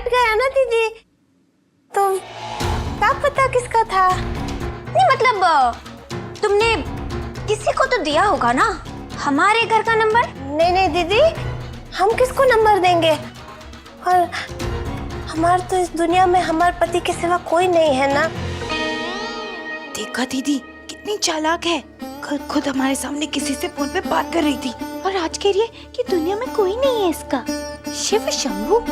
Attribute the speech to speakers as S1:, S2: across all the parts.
S1: Cut गया ना दीदी, तो क्या पता किसका था।
S2: नहीं मतलब तुमने किसी को तो दिया होगा ना हमारे घर का नंबर।
S1: नहीं नहीं दीदी, हम किसको नंबर देंगे, और हमारे तो इस दुनिया में हमारे पति के सिवा कोई नहीं है ना।
S3: देखा दीदी कितनी चालाक है, कल खुद हमारे सामने किसी से फोन पे बात कर रही थी और आज कह रही है कि दुनिया में कोई नहीं है इसका। शिव शंभू।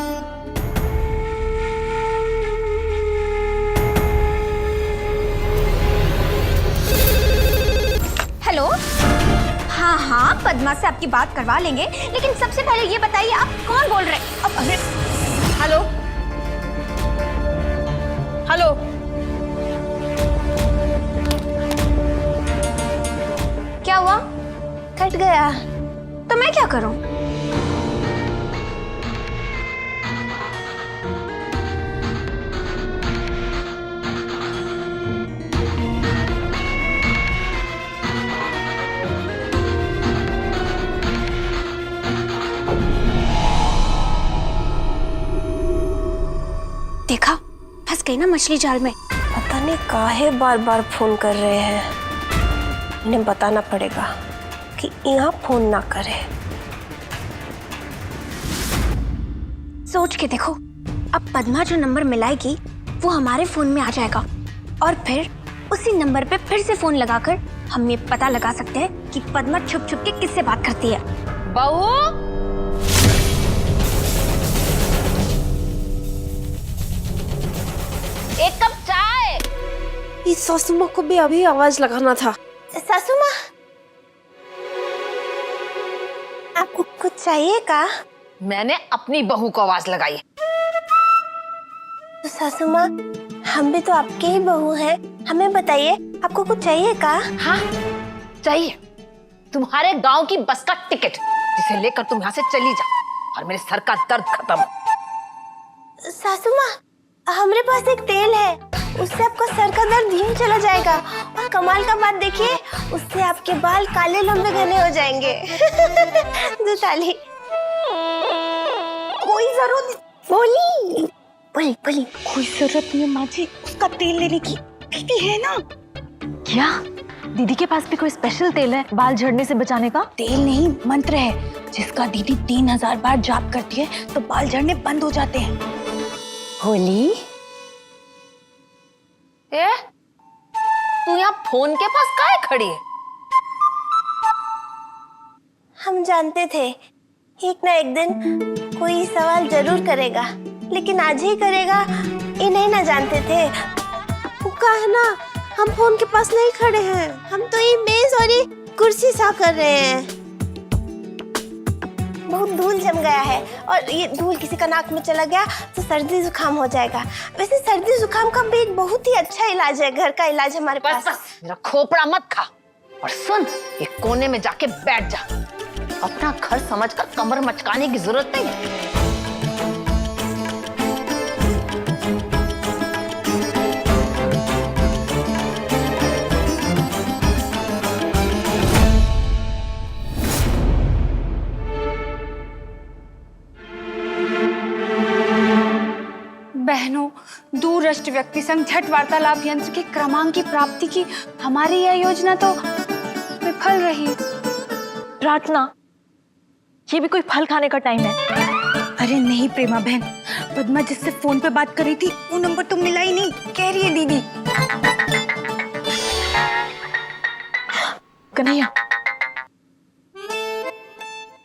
S2: हेलो, हाँ हाँ पद्मा से आपकी बात करवा लेंगे, लेकिन सबसे पहले ये बताइए आप कौन बोल रहे हैं। अब
S1: हेलो हेलो,
S2: क्या हुआ?
S1: कट गया
S2: तो मैं क्या करूं? देखा, फंस गई ना मछली जाल में।
S1: पता नहीं काहे बार बार फोन कर रहे हैं, इन्हें बताना पड़ेगा कि यहाँ फोन ना करे।
S2: सोच के देखो, अब पद्मा जो नंबर मिलाएगी वो हमारे फोन में आ जाएगा और फिर उसी नंबर पे फिर से फोन लगाकर हम ये पता लगा सकते हैं कि पद्मा छुप छुप के किससे बात करती है।
S4: बहू, एक कप चाय।
S1: इस सासू माँ को भी अभी आवाज लगाना था। सासू माँ, आपको कुछ चाहिए का?
S4: मैंने अपनी बहू को आवाज लगाई।
S1: तो सासू माँ, हम भी तो आपके ही बहू हैं, हमें बताइए आपको कुछ चाहिए का?
S4: हाँ चाहिए, तुम्हारे गांव की बस का टिकट, जिसे लेकर तुम यहाँ से चली जाओ और मेरे सर का दर्द खत्म।
S1: सासू माँ, हमारे पास एक तेल है, उससे आपका सर का दर्द यूं चला जाएगा, और कमाल का बात देखिए, उससे आपके बाल काले लंबे घने हो जाएंगे। दो ताली। कोई जरूरत नहीं। बोली बोली बोली।
S3: कोई जरूरत नहीं है माँ जी उसका तेल लेने की, दीदी है ना।
S5: क्या दीदी के पास भी कोई स्पेशल तेल है बाल झड़ने से बचाने का?
S3: तेल नहीं, मंत्र है जिसका दीदी 3000 बार जाप करती है तो बाल झड़ने बंद हो जाते हैं।
S1: होली,
S4: ए, तू यहाँ फोन के पास काहे खड़ी है?
S1: हम जानते थे एक ना एक दिन कोई सवाल जरूर करेगा, लेकिन आज ही करेगा ये नहीं ना जानते थे। का है ना, हम फोन के पास नहीं खड़े हैं, हम तो ये मेज और ये कुर्सी साफ कर रहे हैं। बहुत धूल जम गया है और ये धूल किसी का नाक में चला गया तो सर्दी जुकाम हो जाएगा। वैसे सर्दी जुकाम का भी एक बहुत ही अच्छा इलाज है, घर का इलाज हमारे
S4: बस
S1: पास।
S4: बस, मेरा खोपड़ा मत खा और सुन, ये कोने में जाके बैठ जा। अपना घर समझकर कमर मचकाने की जरूरत नहीं है।
S3: बहनों, दूरदृष्ट व्यक्ति संग झट वार्तालाप यंत्र के क्रमांक की प्राप्ति की हमारी यह योजना तो विफल रही।
S5: प्रार्थना, ये भी कोई फल खाने का टाइम है?
S3: अरे नहीं प्रेमा बहन, पद्मा जिससे फोन पे बात कर रही थी वो नंबर तो मिला ही नहीं, कह रही है दीदी।
S5: Kanhaiya,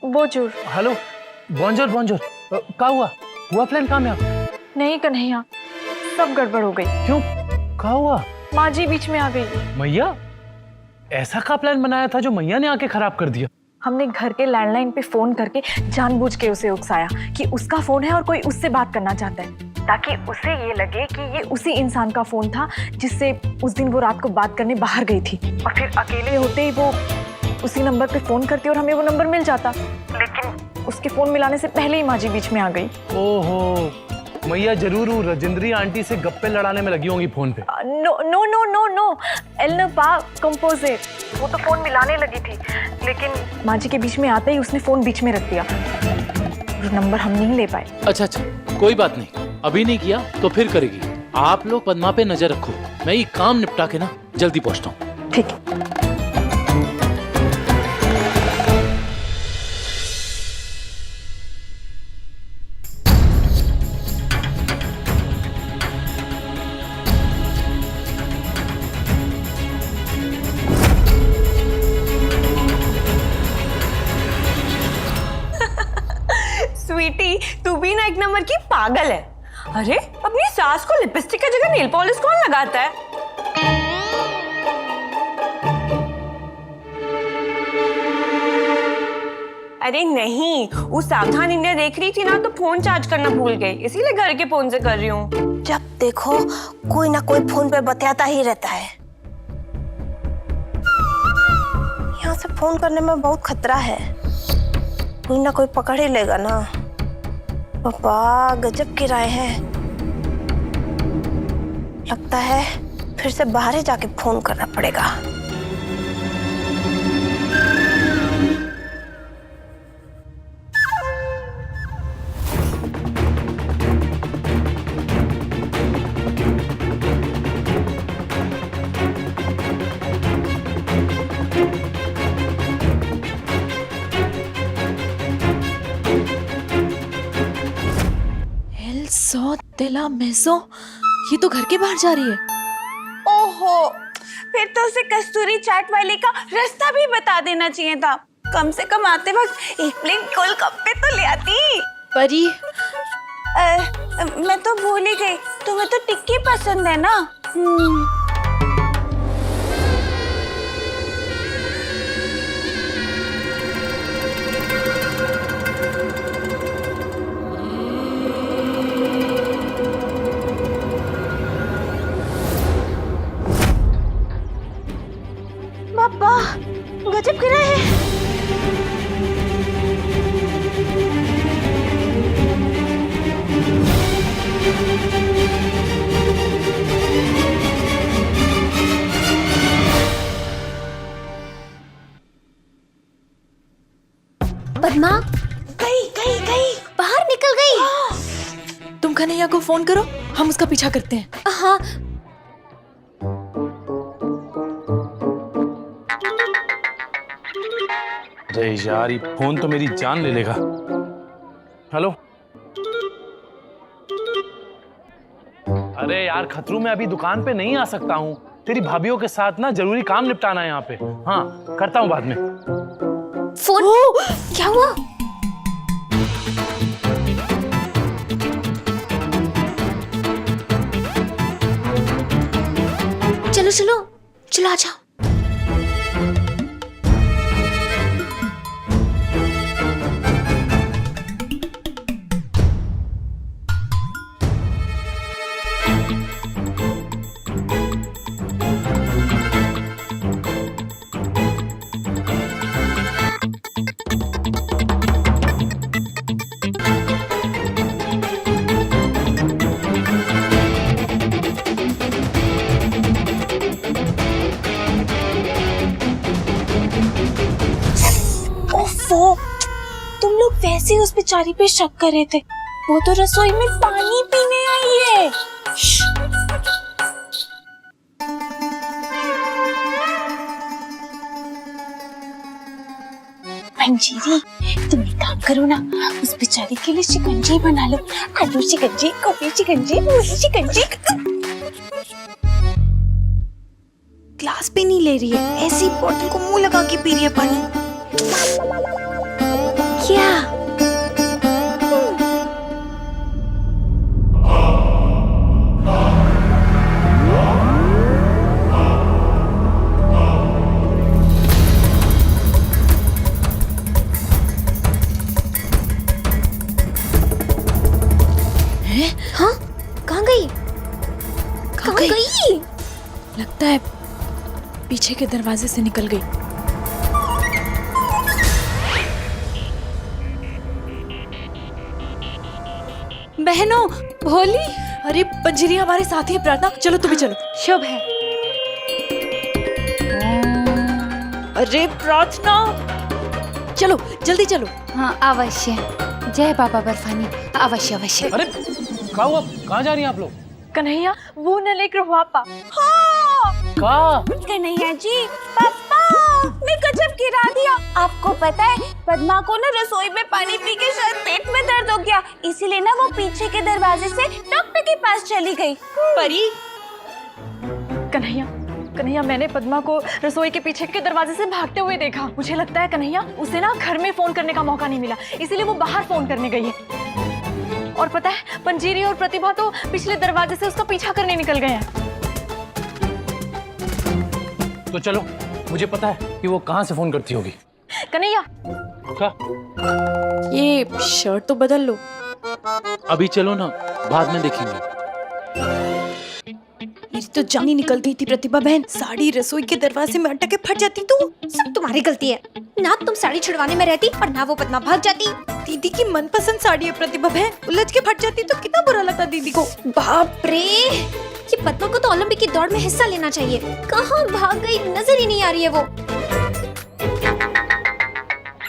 S5: bonjour.
S6: Hello, bonjour bonjour. क्या हुआ प्लान कामयाब?
S5: नहीं कन्हैया, सब गड़बड़ हो गई।
S6: क्यों, क्या हुआ?
S5: माँ जी बीच में आ गई।
S6: मैया? ऐसा का प्लान बनाया था जो मैया ने आके खराब कर दिया?
S5: हमने घर के लैंडलाइन पे फोन करके जानबूझ के उसे उकसाया कि उसका फोन है और कोई उससे बात करना चाहता है, ताकि उसे ये लगे कि ये उसी इंसान का फोन था जिससे उस दिन वो रात को बात करने बाहर गई थी, और फिर अकेले होते ही वो उसी नंबर पे फोन करती और हमें वो नंबर मिल जाता। लेकिन उसके फोन मिलाने से पहले ही माँ जी बीच में आ गई।
S6: ओहो, मैया जरूर राजेंद्री आंटी से गप्पे लड़ाने में लगी होंगी फोन पे।
S5: No no no no no, एलना पा कंपोजे, वो तो फोन मिलाने लगी थी, लेकिन माँ जी के बीच में आते ही उसने फोन बीच में रख दिया, नंबर हम नहीं ले पाए।
S6: अच्छा, कोई बात नहीं, अभी नहीं किया तो फिर करेगी। आप लोग पद्मा पे नजर रखो, मैं ये काम निपटा के ना जल्दी पहुंचता हूँ।
S5: ठीक है।
S7: स्वीटी, तू भी ना एक नंबर की पागल है। अरे अपनी सास को लिपस्टिक की जगह नेल पॉलिश कौन लगाता है? अरे नहीं, वो सावधान इंडिया देख रही थी ना तो फोन चार्ज करना भूल गई, इसीलिए घर के फोन से कर रही हूँ।
S1: जब देखो कोई ना कोई फोन पे बतियाता ही रहता है। यहाँ से फोन करने में बहुत खतरा है, कोई ना कोई पकड़ ही लेगा ना। पापा गजब किराए हैं, लगता है फिर से बाहर ही जाके फोन करना पड़ेगा।
S5: सो तेला मैसो, ये तो घर के बाहर जा रही है।
S7: ओहो, फिर तो उसे कस्तूरी चाट वाले का रास्ता भी बता देना चाहिए था। कम से कम आते वक्त एक प्लेट गोलगप्पे तो ले आती।
S5: परी,
S7: मैं तो भूल ही गई, तुम्हें तो टिक्की पसंद है ना।
S1: पापा गजब गिरा है।
S2: पद्मा
S7: गई
S2: बाहर निकल गई।
S5: तुम कन्हैया को फोन करो, हम उसका पीछा करते हैं।
S2: हाँ,
S6: अरे यार, ये फोन तो मेरी जान ले लेगा। हेलो, अरे यार खतरू, मैं अभी दुकान पे नहीं आ सकता हूँ, तेरी भाभीियों के साथ ना जरूरी काम निपटाना है यहाँ पे। हाँ, करता हूँ बाद में।
S2: फोन क्या हुआ? चलो चलो चलो, आ जाओ।
S7: तुम लोग वैसे ही उस बेचारी पे शक कर रहे थे, वो तो रसोई में पानी पीने आई है। मंजीरी, तुम एक काम करो ना, उस बेचारी के लिए शिकंजी बना लो। आलू शिकंजी, गोभी शिकंजी, मूली शिकंजी। ग्लास भी नहीं ले रही है, ऐसी बॉटल को मुंह लगा के पी रही है पानी। क्या?
S2: हाँ, कहाँ गई? कहाँ गई?
S5: लगता है पीछे के दरवाजे से निकल गई। बहनों, भोली, अरे पंजरी हमारे साथ ही है। प्रार्थना, चलो तुम भी चलो।
S3: शुभ है।
S5: अरे प्रार्थना, चलो जल्दी चलो।
S3: हाँ अवश्य, जय बाबा बर्फानी, अवश्य अवश्य।
S6: अरे क्या हुआ? कहाँ जा रही हैं आप लोग?
S5: कन्हैया वो न लेकर पापा।
S6: कहाँ?
S7: कन्हैया जी, पापा ने गजब गिरा दिया। आपको पता है पद्मा को ना रसोई में पानी पी के शायद पेट में दर्द हो गया, इसीलिए ना वो पीछे के दरवाजे से डॉक्टर के पास चली गई। परी
S5: कन्हैया मैंने पद्मा को रसोई के पीछे के दरवाजे से भागते हुए देखा। मुझे लगता है कन्हैया उसे ना घर में फोन करने का मौका नहीं मिला, इसीलिए वो बाहर फोन करने गई है। और पता है पंजीरी और प्रतिभा तो पिछले दरवाजे से उसका पीछा करने निकल गए हैं।
S6: तो चलो, मुझे पता है कि वो कहाँ से फोन करती होगी।
S5: कन्हैया
S6: क्या?
S5: ये शर्ट तो बदल लो।
S6: अभी चलो ना, बाद में देखेंगे।
S3: मेरी तो जान ही निकल गई थी प्रतिभा बहन। साड़ी रसोई के दरवाजे में अटक के फट जाती तो।
S2: सब तुम्हारी गलती है। ना तुम साड़ी छुड़वाने में रहती और ना वो पद्मा भाग जाती।
S3: दीदी की मनपसंद साड़ी है प्रतिभा बहन, उलझ के फट जाती तो कितना बुरा लगता दीदी को।
S2: बाप रे, ये पद्मा को तो ओलंपिक की दौड़ में हिस्सा लेना चाहिए। कहाँ भाग गई, नजर ही नहीं आ रही है वो।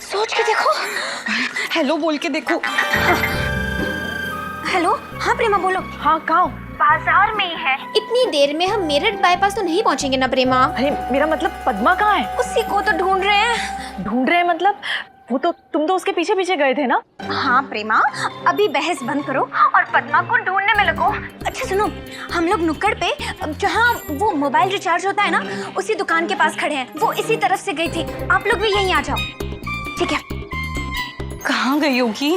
S2: सोच के देखो।
S3: हेलो बोल के देखो।
S2: हेलो, हाँ प्रेमा बोलो।
S5: हाँ कहाँ?
S2: बाजार में ही है। इतनी देर में हम मेरठ बाईपास तो नहीं पहुंचेंगे ना प्रेमा?
S5: अरे मेरा मतलब पद्मा कहाँ है?
S2: उसी को तो ढूंढ रहे हैं।
S5: ढूंढ रहे हैं मतलब? वो तो तुम तो उसके पीछे पीछे गए थे ना?
S2: हाँ प्रेमा, अभी बहस बंद करो और पद्मा को ढूंढने में लगो। अच्छा सुनो, हम लोग नुक्कड़ पे जहाँ वो मोबाइल रिचार्ज होता है ना, उसी दुकान के पास खड़े हैं। वो इसी तरफ से गई थी। आप लोग भी यहीं आ जाओ, ठीक है?
S3: कहाँ गई होगी?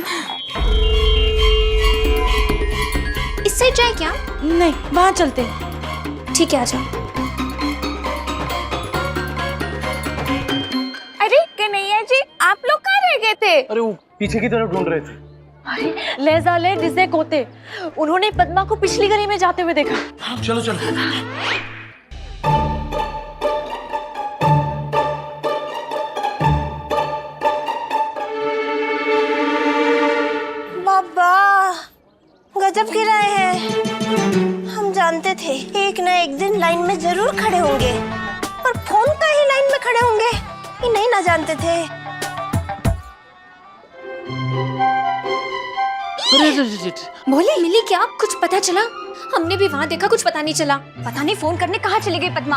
S2: इस साइड जाए क्या?
S3: नहीं, वहाँ चलते हैं।
S2: ठीक है, आ जाओ।
S7: अरे कन्हैया जी, आप लोग कहाँ रह गए थे?
S6: अरे वो पीछे की तरफ ढूंढ रहे थे।
S5: अरे लेजा ले जिसे कोते, उन्होंने पद्मा को पिछली गली में जाते हुए देखा।
S6: चलो चलो।
S1: बाबा गजब गिराए हैं। हम जानते थे एक ना एक दिन लाइन में जरूर खड़े होंगे, पर फोन का ही लाइन में खड़े होंगे ये नहीं ना जानते थे।
S2: बोले मिली क्या? कुछ पता चला? हमने भी वहाँ देखा, कुछ पता नहीं चला। पता नहीं फोन करने कहाँ चली गई पद्मा।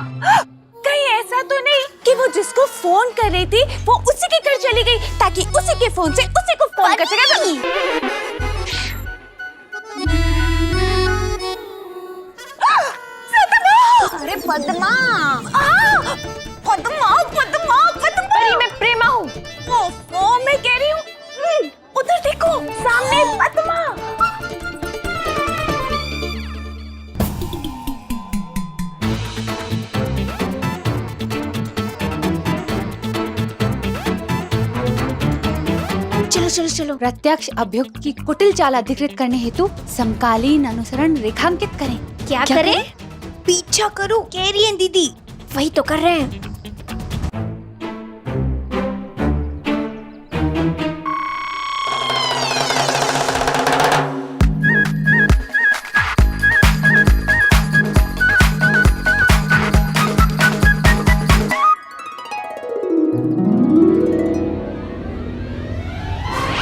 S7: कहीं ऐसा तो नहीं कि वो जिसको फोन कर रही थी वो उसी के घर चली गई ताकि उसी के फोन से उसी को फोन कर सके?
S2: अरे पद्मा,
S7: पद्मा पद्मा पद्मा,
S5: मैं प्रेमा हूँ।
S7: वो मैं कह रही हूँ, उधर देखो सामने पद्मा।
S2: चलो चलो चलो।
S8: प्रत्यक्ष अभियुक्त की कुटिल चाल अधिकृत करने हेतु समकालीन अनुसरण रेखांकित करें।
S2: क्या करें?
S3: पीछा करो, कह रही है दीदी।
S2: वही तो कर रहे हैं।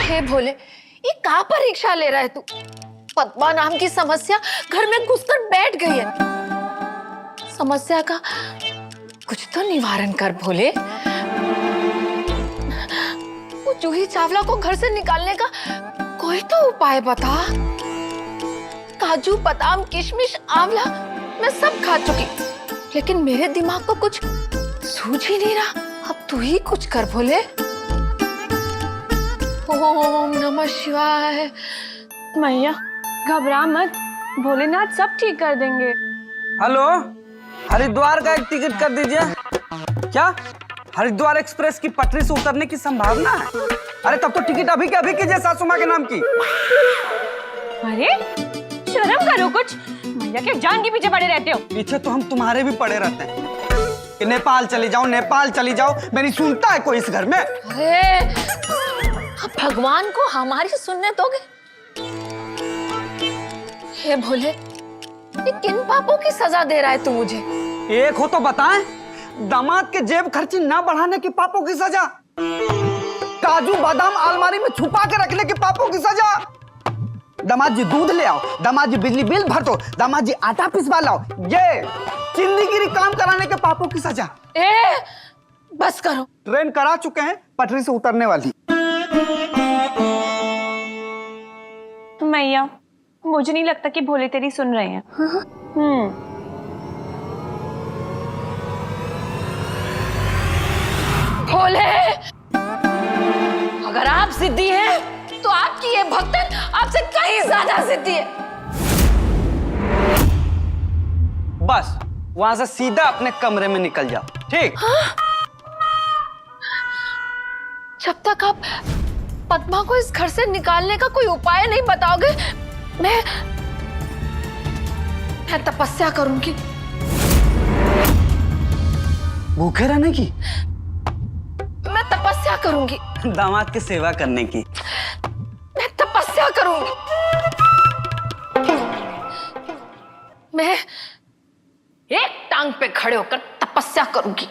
S4: हे भोले, ये कहाँ परीक्षा ले रहा है तू? पद्मा नाम की समस्या घर में घुसकर बैठ गई है। समस्या का कुछ तो निवारण कर भोले। वो जूही चावला को घर से निकालने का कोई तो उपाय बता। काजू बादाम किशमिश आंवला मैं सब खा चुकी, लेकिन मेरे दिमाग को कुछ सूझ ही नहीं रहा। अब तू ही कुछ कर भोले। ओम नमः शिवाय।
S5: मैया घबरा मत, भोलेनाथ सब ठीक कर देंगे।
S9: हेलो, हरिद्वार का एक टिकट कर दीजिए। क्या हरिद्वार एक्सप्रेस की पटरी से उतरने की संभावना है? अरे तब तो टिकट अभी के अभी कीजिए सासू माँ के नाम की।
S5: अरे शर्म करो कुछ, मैया के जान के पीछे पड़े रहते हो।
S9: पीछे तो हम तुम्हारे भी पड़े रहते हैं कि नेपाल चली जाओ, नेपाल चली जाओ। मेरी सुनता है कोई इस घर में?
S4: अरे अब भगवान को हमारी सुनने दोगे? हे भोले, ये किन पापों की सजा दे रहा है तू मुझे?
S9: एक हो तो बताएं। दामाद के जेब खर्ची ना बढ़ाने के पापों की सजा, काजू बादाम अलमारी में छुपा के रखने के पापों की सजा, दामाद जी दूध ले आओ, दामाद जी बिजली बिल भर दो, दामाद जी आटा पिसवा लाओ। ये चिंदीगिरी काम कराने के पापों की सजा।
S4: ए बस करो।
S9: ट्रेन करा चुके हैं, पटरी से उतरने वाली।
S5: मैया, मुझे नहीं लगता कि भोले तेरी सुन रहे हैं।
S4: भोले, अगर आप जिद्दी हैं तो आपकी ये भक्तन आपसे कहीं ज्यादा जिद्दी है।
S9: बस वहां से सीधा अपने कमरे में निकल जाओ, ठीक?
S4: जब तक आप पद्मा को इस घर से निकालने का कोई उपाय नहीं बताओगे, मैं तपस्या करूंगी।
S9: भूखे रहने की?
S4: मैं तपस्या करूंगी।
S9: दामाद की सेवा करने की?
S4: मैं तपस्या करूंगी। मैं एक टांग पे खड़े होकर तपस्या करूंगी।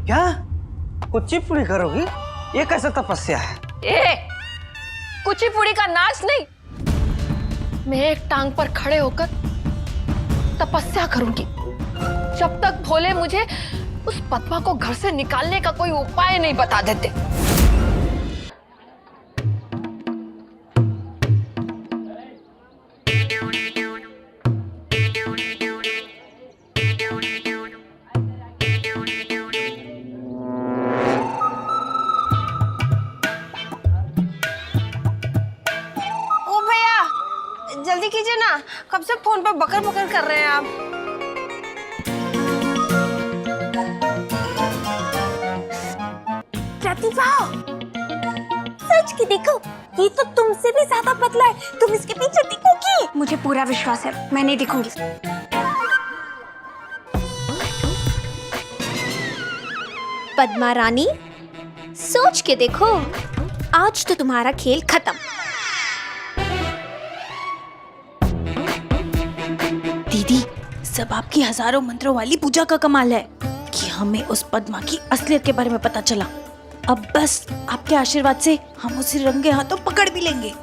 S9: क्या कुचिपुड़ी करोगी? ये कैसा तपस्या है?
S4: कुचिपुड़ी का नाच नहीं, मैं एक टांग पर खड़े होकर तपस्या करूंगी जब तक भोले मुझे उस पद्मा को घर से निकालने का कोई उपाय नहीं बता देते।
S1: ओ भैया जल्दी कीजिए ना, कब से फोन पर बकर बकर कर रहे हैं आप। प्रतिभा, सच की देखो, ये तो तुमसे भी ज्यादा पतला है, तुम इसके पीछे दिखोगी।
S2: मुझे पूरा विश्वास है, मैं नहीं दिखूंगी।
S7: पद्मा रानी, सोच के देखो, आज तो तुम्हारा खेल खत्म।
S3: दीदी, सब आपकी हजारों मंत्रों वाली पूजा का कमाल है कि हमें उस पद्मा की असलियत के बारे में पता चला। अब बस आपके आशीर्वाद से हम उसे रंगे हाथों पकड़ भी लेंगे।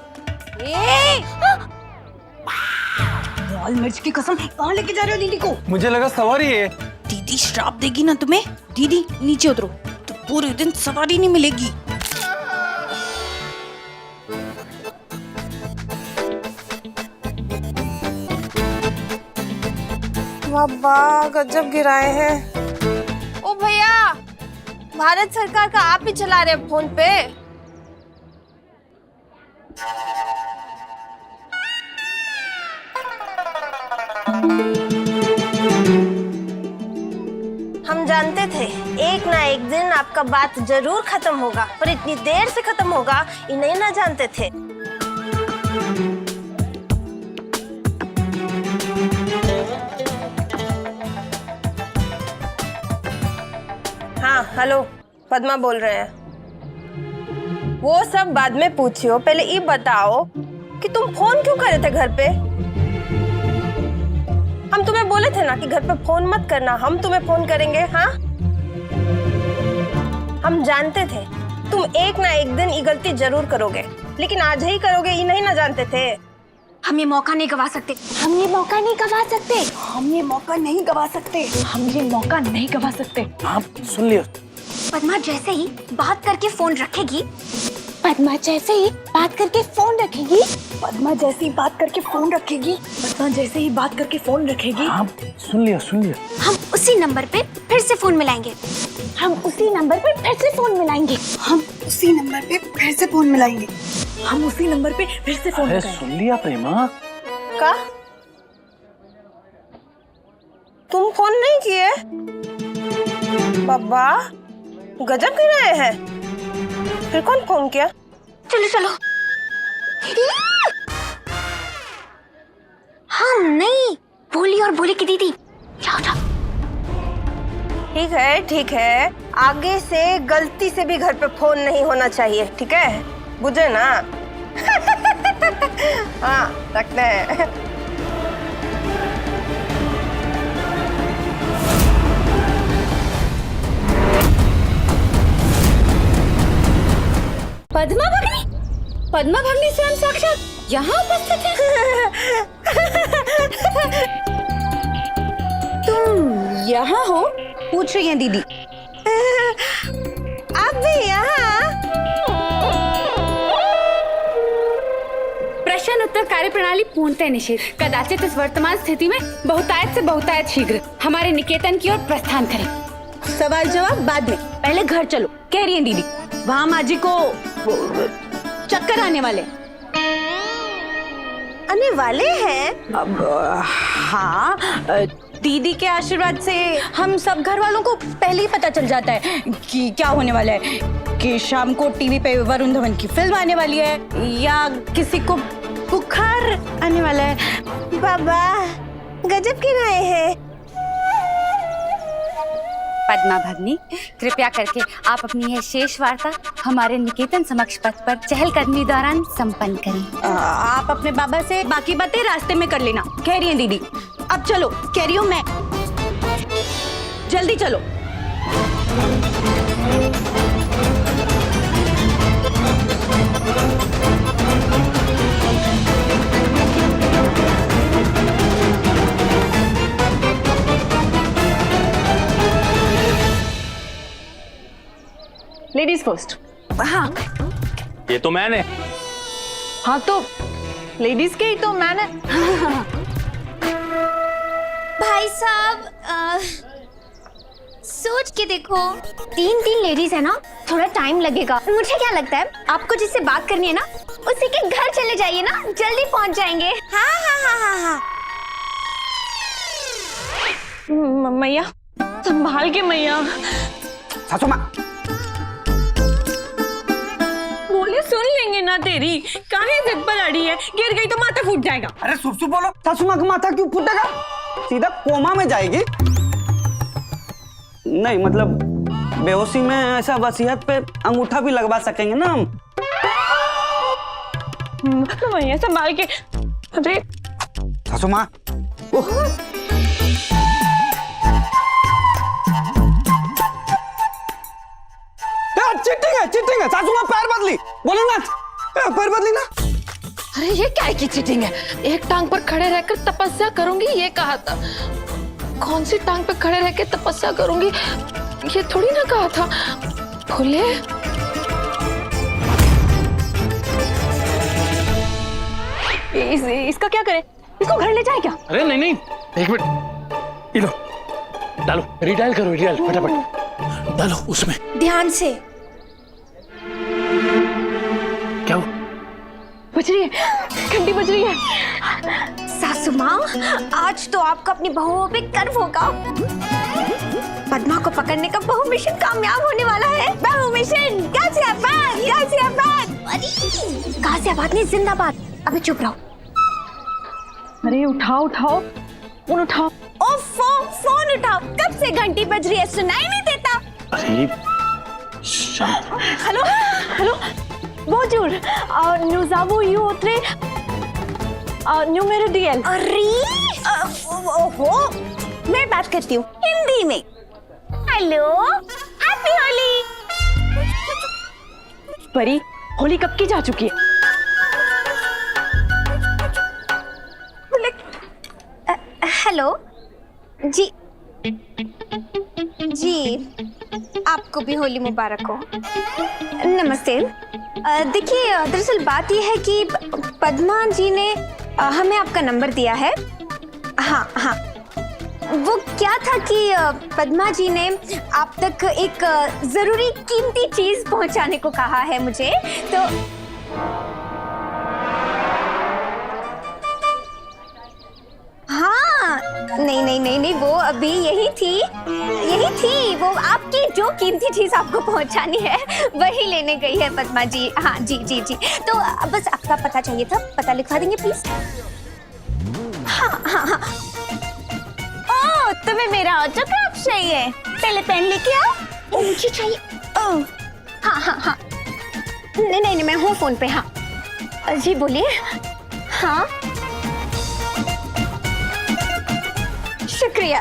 S3: लाल मिर्च की कसम, कहाँ लेके जा रहे हो दीदी को?
S9: मुझे लगा सवारी है।
S3: दीदी श्राप देगी ना तुम्हें। दीदी नीचे उतरो, तो पूरे दिन सवारी नहीं मिलेगी।
S1: वाह गजब गिराए हैं। ओ भैया, भारत सरकार का आप ही चला रहे हैं फोन पे। हम जानते थे एक ना एक दिन आपका बात जरूर खत्म होगा, पर इतनी देर से खत्म होगा ये नहीं ना जानते थे। हाँ हेलो, पद्मा बोल रहे हैं। वो सब बाद में पूछियो, पहले ये बताओ कि तुम फोन क्यों कर रहे थे घर पे। हम तुम्हें बोले थे ना कि घर पे फोन मत करना, हम तुम्हें फोन करेंगे। हाँ, हम जानते थे तुम एक ना एक दिन ये गलती जरूर करोगे, लेकिन आज ही करोगे ये नहीं ना जानते थे।
S2: हम ये मौका नहीं गवा सकते।
S7: हम ये मौका नहीं गवा सकते।
S3: हम ये मौका नहीं गवा सकते।
S5: हम ये मौका नहीं गवा सकते।
S6: आप सुन लियो।
S2: पद्मा जैसे ही बात करके फोन रखेगी,
S7: पद्मा जैसे ही बात करके फोन रखेगी,
S3: पद्मा जैसी बात करके फोन रखेगी,
S5: पद्मा जैसे ही बात करके फोन रखेगी,
S6: आप सुन लियो, सुन लियो।
S2: हम उसी नंबर पे फिर से फोन मिलाएंगे।
S7: हम उसी नंबर पे फिर से फोन मिलाएंगे।
S3: हम उसी नंबर पे फिर से फोन मिलाएंगे।
S5: हम उसी नंबर पे फिर से फोन
S6: अरे
S5: करेंगे।
S6: सुन लिया प्रेमा?
S1: का तुम फोन नहीं किए? बाबा गजब गिराए हैं। फिर कौन फोन किया?
S2: चलो चलो। हम नहीं, भोली और भोले की दीदी। जाओ जाओ।
S1: ठीक है, आगे से गलती से भी घर पे फोन नहीं होना चाहिए, ठीक है? बुझे ना? हाँ रखते हैं।
S7: पद्मा भगनी,
S8: पद्मा भगनी स्वयं साक्षात यहाँ उपस्थित है। तुम यहाँ हो? पूछ रही हैं दीदी।
S1: आप भी यहाँ?
S8: प्रश्न उत्तर कार्य प्रणाली पूर्णतः निषेध। कदाचित इस वर्तमान स्थिति में बहुतायत से बहुतायत शीघ्र हमारे निकेतन की ओर प्रस्थान करें।
S7: सवाल जवाब बाद में, पहले घर चलो। कह रही है दीदी, वहाँ माँ जी को चक्कर आने वाले।
S1: आने वाले हैं?
S7: हाँ, दीदी के आशीर्वाद से हम सब घर वालों को पहले ही पता चल जाता है कि क्या होने वाला है, कि शाम को टीवी पे वरुण धवन की फिल्म आने वाली है या किसी को बुखार आने वाला है।
S1: बाबा गजब गिराए हैं।
S8: पद्मा भगनी, कृपया करके आप अपनी यह शेष वार्ता हमारे निकेतन समक्ष पथ पर चहलकदमी दौरान संपन्न करें।
S7: आप अपने बाबा से बाकी बातें रास्ते में कर लेना। कह रही हैं दीदी, अब चलो। कह रही हूँ मैं, जल्दी चलो।
S5: Ladies first.
S7: हाँ
S6: ये तो मैंने।
S5: हाँ तो लेडीज के ही तो मैंने।
S2: भाई साहब सोच के देखो, 3 लेडीज है ना, थोड़ा टाइम लगेगा। मुझे क्या लगता है, आपको जिससे बात करनी है ना, उसी के घर चले जाइए ना, जल्दी पहुंच जाएंगे।
S1: हाँ हाँ हाँ हाँ हाँ।
S5: मैया संभाल के मैया।
S9: सासू माँ,
S7: बोले सुन लेंगे ना तेरी। काहे जिद पर अड़ी है, गिर गई तो माथा फूट जाएगा।
S9: अरे सुप सुप बोलो। सासू माँ का माथा क्यों फूटेगा? सीधा कोमा में जाएगी। नहीं मतलब बेहोशी में ऐसा वसीयत पे अंगूठा भी लगवा सकेंगे ना हम।
S5: मैया संभाल के। अरे
S9: सासू माँ, चीटिंग है। सासू माँ पैर बदली, बोलो ना, पैर बदली ना।
S4: अरे ये क्या की चीटिंग है? एक टांग पर खड़े रहकर तपस्या करूंगी ये कहा था। कौन सी टांग पर खड़े रहकर तपस्या करूंगी ये थोड़ी ना कहा था। खुले
S5: इसका क्या करे? इसको घर ले जाए क्या?
S6: अरे नहीं नहीं, एक मिनट, ये लो, डालो, रिडायल करो, रिडायल फटाफट डालो उसमें।
S2: ध्यान से।
S6: क्या हो?
S5: बज रही है, घंटी बज रही है।
S2: सासू माँ, आज तो आपका अपनी बहुओं पे गर्व होगा। पद्मा को पकड़ने का बहु मिशन कामयाब होने वाला है। बहु मिशन गाजियाबाद, गाजियाबाद। गाजियाबाद नहीं, जिंदाबाद। अभी चुप रहो।
S5: अरे उठाओ उठाओ, फोन उठाओ।
S7: फोन उठाओ। कब से घंटी बज रही है, सुनाई नहीं देता?
S6: अरे शांत।
S5: Hello hello, bonjour, nous avons eu autre numéro DL।
S7: अरे ओहो, मैं बात करती हूँ हिंदी में। Hello, happy Holi.
S5: परी, होली कब की जा चुकी है?
S2: हेलो जी, जी आपको भी होली मुबारक हो। नमस्ते। देखिए, दरअसल बात यह है कि पद्मा जी ने हमें आपका नंबर दिया है। हाँ हाँ, वो क्या था कि पद्मा जी ने आप तक एक जरूरी कीमती चीज पहुंचाने को कहा है मुझे। तो हाँ, नहीं, वो अभी यही थी वो आपकी जो कीमती चीज आपको पहुंचानी है वही लेने गई है पद्मा जी। हाँ जी। तो बस आपका पता चाहिए था, पता लिखवा देंगे प्लीज। हाँ।
S7: ओ, तुम्हें मेरा ऑटोग्राफ चाहिए? पहले पेन लेके आओ।
S2: मुझे चाहिए। हाँ। नहीं, मैं हूँ फोन पे। हाँ जी, बोलिए। हाँ, शुक्रिया।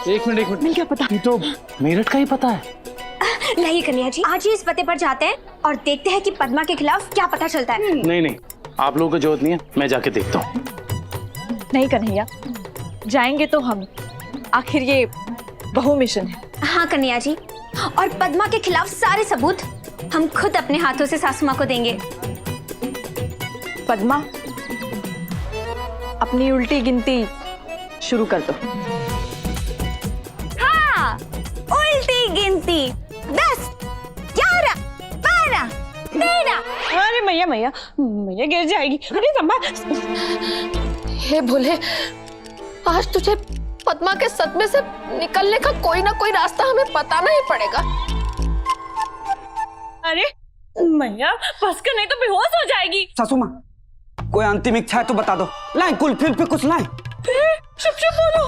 S6: एक मिनट,
S5: मिल गया पता।
S6: ये तो मेरठ का ही पता है।
S2: लाइए कन्या जी, आज ही इस पते पर जाते हैं और देखते हैं कि पद्मा के खिलाफ क्या पता चलता है।
S6: नहीं नहीं, आप लोगों को जरूरत नहीं है, मैं जाके देखता हूँ।
S5: नहीं कन्हैया, जाएंगे तो हम, आखिर ये बहु मिशन है।
S2: हाँ कन्या जी, और पद्मा के खिलाफ सारे सबूत हम खुद अपने हाथों से सासू माँ को देंगे।
S5: पद्मा, अपनी उल्टी गिनती शुरू कर दो।
S7: हाँ, उल्टी गिनती 10, 11, 12, 13।
S5: अरे मैया मैया मैया गिर जाएगी। अरे संभाल।
S4: हे भोले, आज तुझे पद्मा के सदमे से निकलने का कोई ना कोई रास्ता हमें बताना ही पड़ेगा।
S5: अरे मैया बस कर, नहीं तो बेहोश हो जाएगी।
S9: सासू माँ, कोई अंतिम इच्छा है तो बता दो। लाए कुल्फी पे कुछ लाए।
S5: चुप चुप बोलो।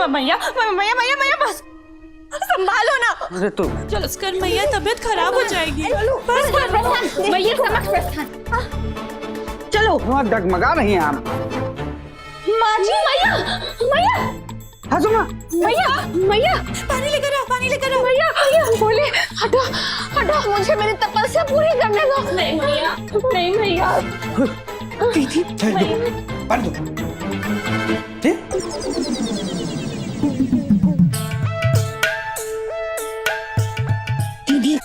S5: मैया मैया मैया मैया बस संभालो ना।
S9: अरे तो
S3: चलो कर मैया, तबीयत खराब हो जाएगी।
S2: मैया समक्ष प्रस्थान।
S5: चलो।
S9: डगमगा रही हैं आप।
S2: माँ जी, मैया मैया
S9: सासू माँ,
S2: मैया मैया,
S3: पानी लेकर आओ, पानी लेकर आओ।
S2: मैया बोले हटा हटा, मुझे मेरी तपस्या पूरी करने दो। नहीं मैया, नहीं मैया।
S9: दीदी बंद दो।
S3: दीदी,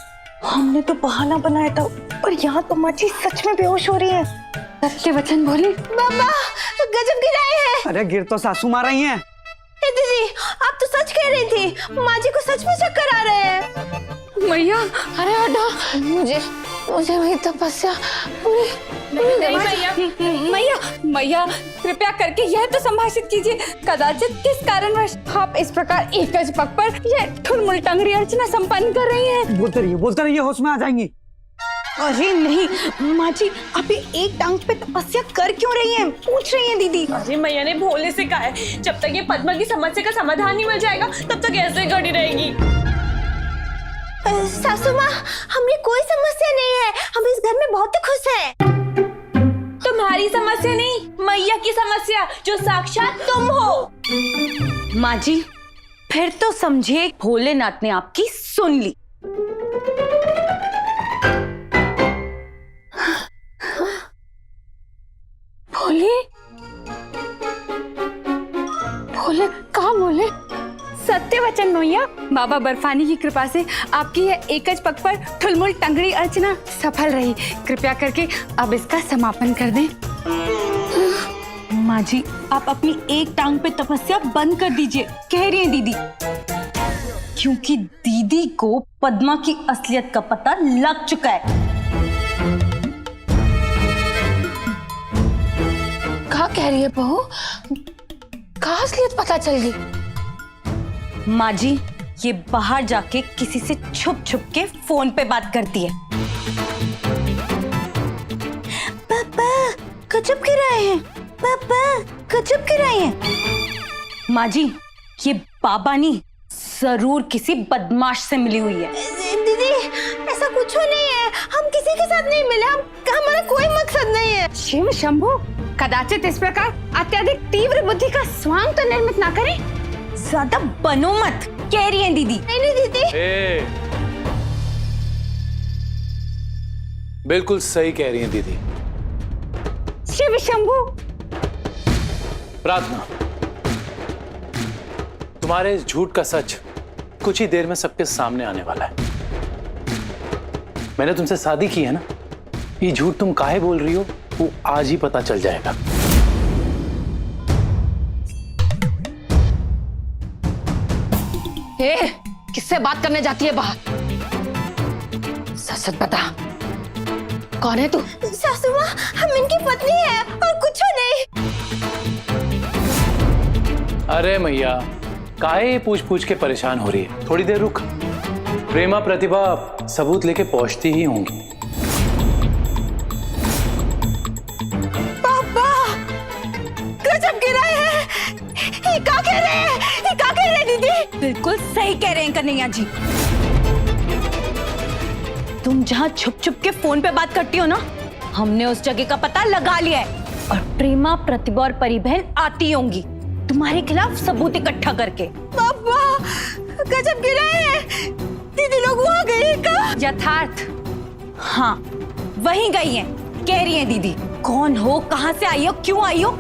S3: हमने तो बहाना बनाया था और यहाँ तो माँ जी सच में बेहोश हो रही है।
S8: सत्य वचन बोली।
S1: बाबा गजब गिराए हैं।
S9: अरे गिर तो सासू माँ रही हैं।
S1: ए दीदी, आप तो सच कह रही थी, माँ जी को सच में चक्कर आ रहे हैं।
S4: मैया, अरे हटा, मुझे मेरी तपस्या पूरी
S8: मैया मैया, कृपया करके यह तो संभाषित कीजिए, कदाचित किस कारणवश आप इस प्रकार एकज पग पर यह ठुलमुल टंगरी अर्चना संपन्न कर रही हैं।
S9: बोलते रहिए, होश में आ जाएंगी।
S3: अरे नहीं माँ जी, आप एक टांग पे तपस्या कर क्यों रही हैं? पूछ रही हैं दीदी।
S5: अरे मैया ने भोले से कहा है, जब तक ये पद्मा की समस्या का समाधान नहीं मिल जाएगा तब तक ऐसे खड़ी रहेगी।
S1: सासू माँ, हमें कोई समस्या नहीं है, हम इस घर में बहुत खुश हैं।
S5: तुम्हारी समस्या नहीं, मैया की समस्या, जो साक्षात तुम हो।
S3: माँ जी, फिर तो समझिए भोलेनाथ ने आपकी सुन ली।
S8: भोले भोले कहाँ बोले? सत्य वचन मैया, बाबा बर्फानी की कृपा से आपकी यह एकज पग पर ठुलमुल टंगड़ी अर्चना सफल रही। कृपया करके अब इसका समापन कर दें।
S3: माँ जी, आप अपनी एक टांग पे तपस्या बंद कर दीजिए, कह रही हैं दीदी, क्योंकि दीदी को पद्मा की असलियत का पता लग चुका है।
S4: क्या कह रही है बहू? कहाँ असलियत पता चल गई?
S3: माँ जी, ये बाहर जाके किसी से छुप छुप के फोन पे बात करती है।
S1: पापा गजब गिराए हैं, पापा गजब गिराए हैं।
S3: माँ जी, ये बाबा नहीं, जरूर किसी बदमाश से मिली हुई है।
S1: दीदी ऐसा कुछ नहीं है, हम किसी के साथ नहीं मिले, हमारा कोई मकसद नहीं है।
S8: शिव शंभु, कदाचित इस प्रकार अत्यधिक तीव्र बुद्धि का स्वांग तो निर्मित ना करें।
S3: ज्यादा बनो मत, कह रही है दीदी।
S1: नहीं दीदी,
S6: बिल्कुल सही कह रही हैं दीदी।
S8: शिव शंभु,
S6: प्रार्थना, तुम्हारे इस झूठ का सच कुछ ही देर में सबके सामने आने वाला है। मैंने तुमसे शादी की है ना, ये झूठ तुम काहे बोल रही हो वो आज ही पता चल जाएगा।
S4: किससे बात करने जाती है बाहर? सच सच बता, कौन है तू?
S1: सासू माँ, हम इनकी पत्नी है और कुछ नहीं।
S6: अरे मैया, काहे पूछ पूछ के परेशान हो रही है? थोड़ी देर रुक, प्रेमा प्रतिभा सबूत लेके पहुंचती ही होंगी।
S1: पापा गजब गिराए हैं, ये क्या कह रहे हैं, ये क्या कह रहे हैं दीदी?
S3: बिल्कुल सही कह रहे हैं कन्हैया जी। तुम जहाँ छुप छुप के फोन पे बात करती हो ना, हमने उस जगह का पता लगा लिया है और प्रेमा, प्रतिभा और परी बहन आती होंगी तुम्हारे खिलाफ सबूत इकट्ठा करके।
S1: पापा
S7: गजब गिरा है। दीदी लोग वहाँ गई है का?
S3: यथार्थ, हाँ वहीं गई हैं। कह रही हैं दीदी। कौन हो, कहाँ से आई हो, क्यों आई हो,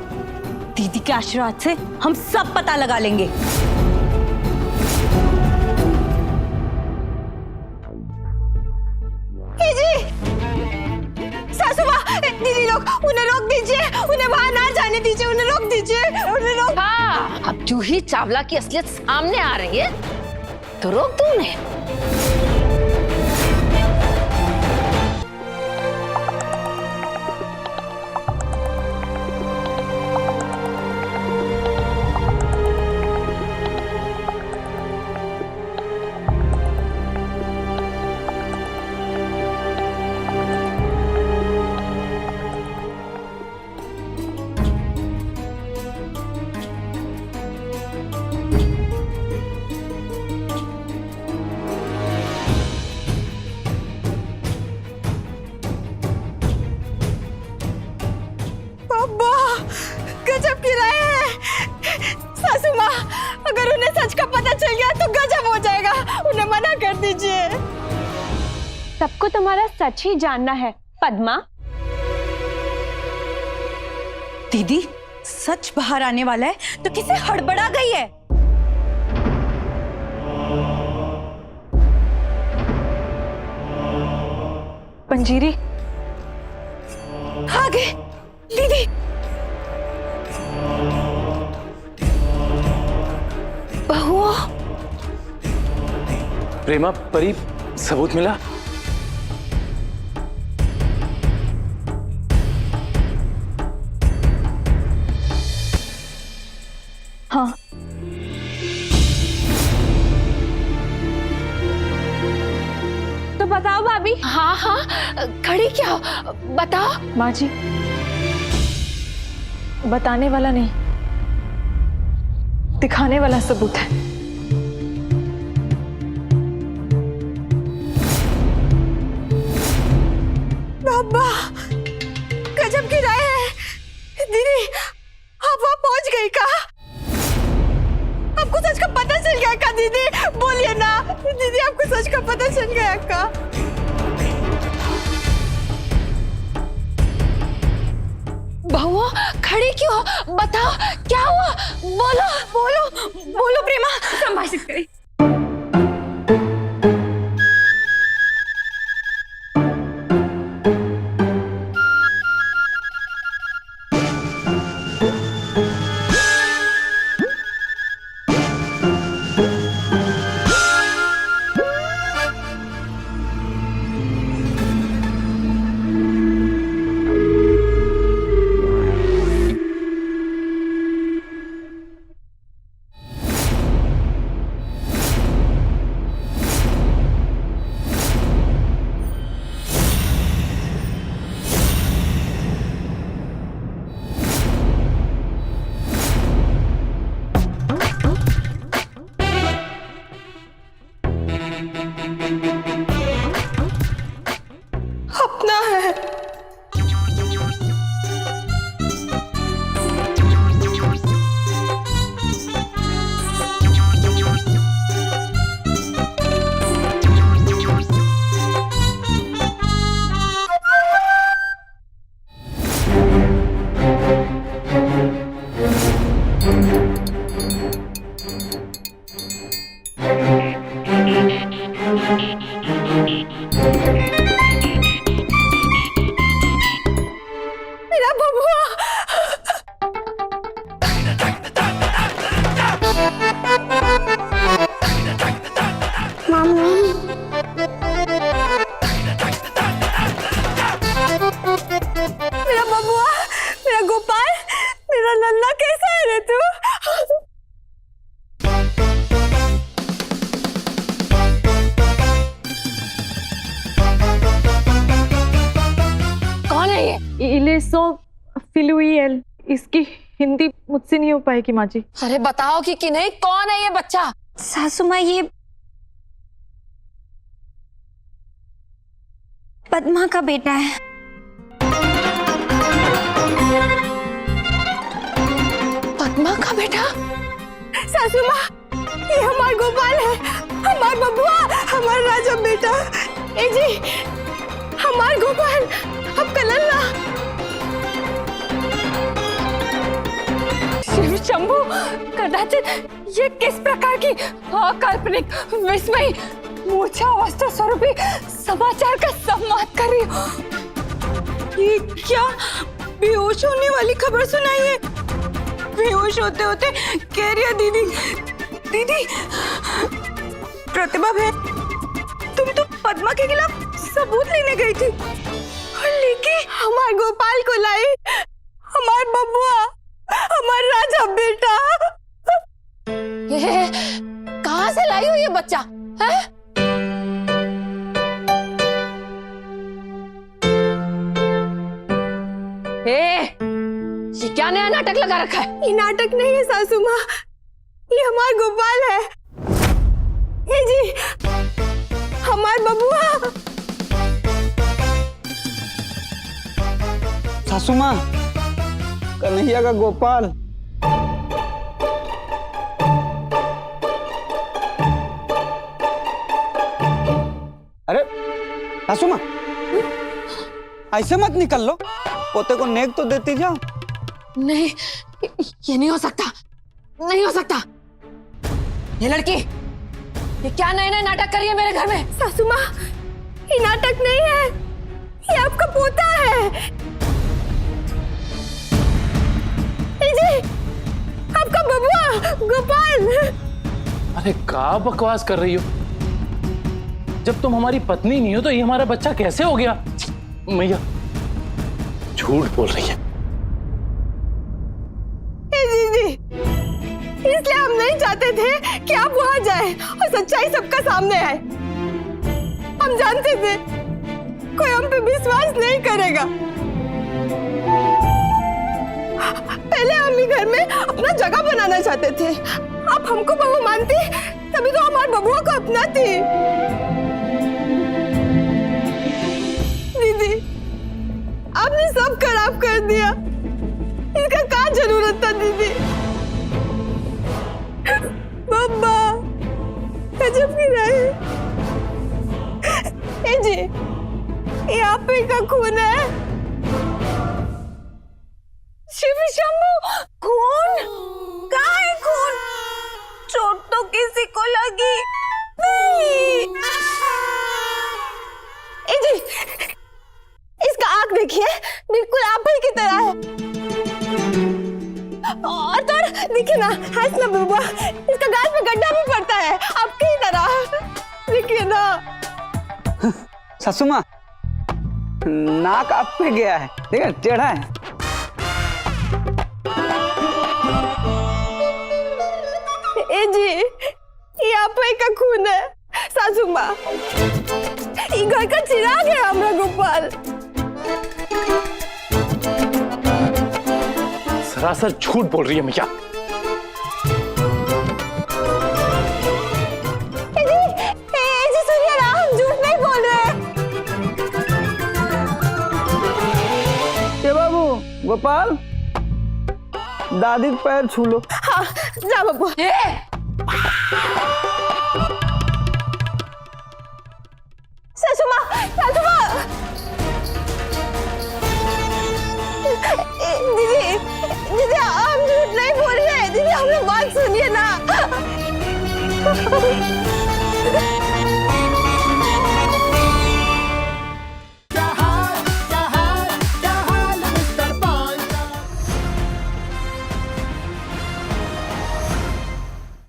S3: दीदी के आशीर्वाद से हम सब पता लगा लेंगे।
S7: सासू माँ, दीदी लोग, उन्हें रोक दीजिए, उन्हें वहाँ ना जाने दीजिए, उन्हें रोक दीजिए, उन्हें रोक।
S4: हाँ, अब जूही चावला की असलियत सामने आ रही है तो रोक दो उन्हें।
S7: गजब गिराए हैं। सासू माँ, अगर उन्हें सच का पता चल गया तो गजब हो जाएगा, उन्हें मना कर दीजिए।
S5: सबको तुम्हारा सच ही जानना है पद्मा।
S3: दीदी सच बाहर आने वाला है तो किसे हड़बड़ा गई है?
S5: पंजीरी
S3: आ गए दीदी। बहुओं,
S6: प्रेमा, परी, सबूत मिला?
S5: हाँ। तो बताओ भाभी।
S4: हाँ हाँ, खड़ी क्या हो? बताओ।
S5: माँ जी, बताने वाला नहीं, दिखाने वाला सबूत है।
S7: बाबा, गजब गिराए हैं। दीदी, आप वहाँ पहुँच गई का? आपको सच का पता चल गया का दीदी? बोलिए ना दीदी, आपको सच का पता चल गया का?
S4: बहुओं, खड़ी क्यों हो? बताओ क्या हुआ? बोलो बोलो बोलो प्रेमा।
S8: संभाषित करें।
S7: अपना है। मेरा बबुआ। मेरा बबुआ, मेरा गोपाल, मेरा नन्ना, कैसा है रे तू?
S4: कौन है ये?
S5: इलेसो फिलुइल, इसकी हिंदी मुझसे नहीं हो पाएगी माँ जी।
S4: अरे बताओ कि नहीं, कौन है ये बच्चा?
S2: सासू माँ, ये पद्मा का बेटा है।
S4: पद्मा का बेटा?
S7: सासू माँ, ये हमार गोपाल है, हमार बबुआ, हमार राजा बेटा। ए जी, हमार गोपाल, अब कलल्ला।
S8: शिव शंभू, कदाचित ये किस प्रकार की अकाल्पनिक विस्मय मूर्छा अवस्था स्वरूपी समाचार का संवाद कर रही हो।
S7: ये क्या बेहोश होने वाली खबर सुनाई है? बेहोश होते होते कह रही है दीदी, दीदी प्रतिभा बहन, तुम तो पद्मा के खिलाफ सबूत लेने गई थी, लेकिन हमारे गोपाल को लाई, हमार बबुआ, हमार राजा बेटा।
S4: कहाँ से लाई हो ये बच्चा है? ये क्या नया नाटक लगा रखा है?
S7: ये नाटक नहीं है सासू माँ, ये हमार गोपाल है। ये जी, हमार बबुआ।
S9: सासू माँ, कन्हैया का गोपाल। अरे सासू माँ, ऐसे मत निकल लो, पोते को नेक तो देती जाओ।
S4: नहीं, ये नहीं हो सकता, नहीं हो सकता। ये लड़की, ये क्या नए नए नाटक कर रही है मेरे घर में?
S7: सासू माँ, ये नाटक नहीं है, ये आपका पोता है। ये जी, आपका बबुआ गोपाल।
S6: अरे क्या बकवास कर रही हो? जब तुम हमारी पत्नी नहीं हो तो ये हमारा बच्चा कैसे हो गया? मैया झूठ बोल रही है।
S7: दीदी, इसलिए हम नहीं चाहते थे कि आप वहां जाएं और सच्चाई सबका सामने आए। हम जानते थे कोई हम पे विश्वास नहीं करेगा। पहले हम ही घर में अपना जगह बनाना चाहते थे। आप हमको बहू मानती, तभी तो हमारे बबुआ को अपनाती। दीदी, आपने सब खराब कर दिया। इसका क्या जरूरत था दीदी? बब्बा, गजब की रहे। ए जी, ये आप ही का खून है। शिव शंभू, खून? कहाँ है खून? चोट तो किसी को लगी नहीं। ए जी, इसका आंख देखिए, बिल्कुल आप ही की तरह है। और तो देखिए ना, हंस ना बुआ, इसका गाल पे गड्ढा भी पड़ता है, आपकी ही तरह। देखिए ना।
S9: सासू माँ, नाक आप पे गया है, देखिए टेढ़ा है।
S7: ए जी, ये आप ही का खून है सासू माँ। ये घर का चिराग है हमारा गोपाल।
S6: सरासर झूठ बोल रही है मैया।
S7: जी सुनिए ना, हम झूठ नहीं बोल रहे।
S9: ये बाबू गोपाल, दादी के पैर छू लो।
S7: हाँ, जा बाबू। सासू माँ, सासू माँ। दीदी, दीदी हम झूठ नहीं बोल रहे। दीदी हम लोग बात सुनिए ना।